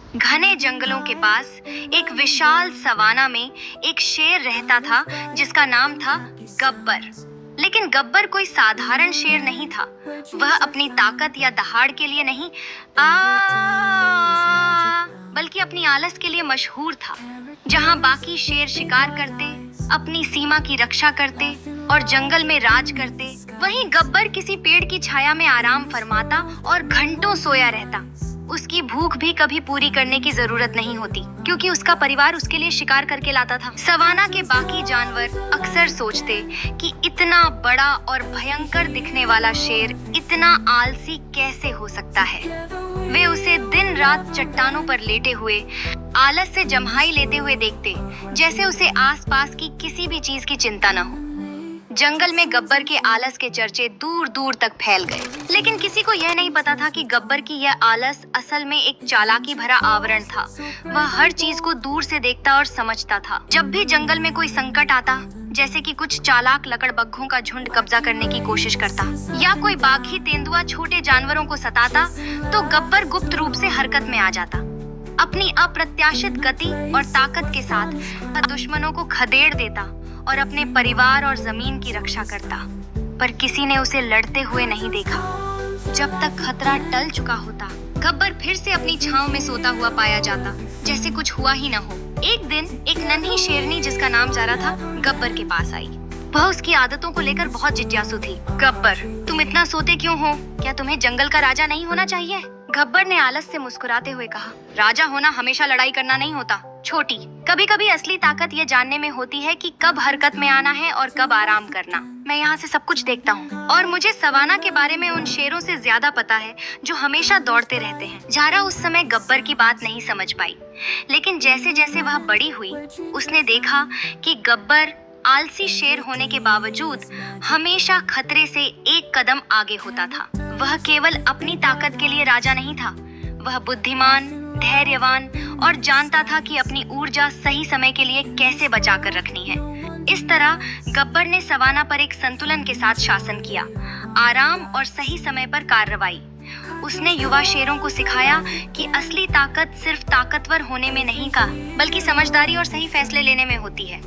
घने जंगलों के पास एक विशाल सवाना में एक शेर रहता था जिसका नाम था गब्बर। लेकिन गब्बर कोई साधारण शेर नहीं था। वह अपनी ताकत या दहाड़ के लिए नहीं बल्कि अपनी आलस के लिए मशहूर था। जहां बाकी शेर शिकार करते, अपनी सीमा की रक्षा करते और जंगल में राज करते, वहीं गब्बर किसी पेड़ की छाया में आराम फरमाता और घंटों सोया रहता। उसकी भूख भी कभी पूरी करने की जरूरत नहीं होती, क्योंकि उसका परिवार उसके लिए शिकार करके लाता था। सवाना के बाकी जानवर अक्सर सोचते कि इतना बड़ा और भयंकर दिखने वाला शेर इतना आलसी कैसे हो सकता है। वे उसे दिन रात चट्टानों पर लेटे हुए आलस से जम्हाई लेते हुए देखते, जैसे उसे आसपास की किसी भी चीज की चिंता न हो। जंगल में गब्बर के आलस के चर्चे दूर दूर तक फैल गए, लेकिन किसी को यह नहीं पता था कि गब्बर की यह आलस असल में एक चालाकी भरा आवरण था। वह हर चीज को दूर से देखता और समझता था। जब भी जंगल में कोई संकट आता, जैसे कि कुछ चालाक लकड़बग्घों का झुंड कब्जा करने की कोशिश करता या कोई बाघी तेंदुआ छोटे जानवरों को सताता, तो गब्बर गुप्त रूप से हरकत में आ जाता। अपनी अप्रत्याशित गति और ताकत के साथ वह दुश्मनों को खदेड़ देता और अपने परिवार और जमीन की रक्षा करता। पर किसी ने उसे लड़ते हुए नहीं देखा। जब तक खतरा टल चुका होता, गब्बर फिर से अपनी छांव में सोता हुआ पाया जाता, जैसे कुछ हुआ ही न हो। एक दिन एक नन्ही शेरनी जिसका नाम जारा था, गब्बर के पास आई। वह उसकी आदतों को लेकर बहुत जिज्ञासु थी। गब्बर, तुम इतना सोते क्यों हो? क्या तुम्हें जंगल का राजा नहीं होना चाहिए? गब्बर ने आलस से मुस्कुराते हुए कहा, राजा होना हमेशा लड़ाई करना नहीं होता छोटी। कभी कभी असली ताकत ये जानने में होती है कि कब हरकत में आना है और कब आराम करना। मैं यहाँ से सब कुछ देखता हूँ और मुझे सवाना के बारे में उन शेरों से ज्यादा पता है जो हमेशा दौड़ते रहते हैं। जारा उस समय गब्बर की बात नहीं समझ पाई, लेकिन जैसे जैसे वह बड़ी हुई, उसने देखा कि गब्बर आलसी शेर होने के बावजूद हमेशा खतरे से एक कदम आगे होता था। वह केवल अपनी ताकत के लिए राजा नहीं था, वह बुद्धिमान, धैर्यवान और जानता था कि अपनी ऊर्जा सही समय के लिए कैसे बचा कर रखनी है। इस तरह गब्बर ने सवाना पर एक संतुलन के साथ शासन किया, आराम और सही समय पर कार्रवाई। उसने युवा शेरों को सिखाया कि असली ताकत सिर्फ ताकतवर होने में नहीं का, बल्कि समझदारी और सही फैसले लेने में होती है।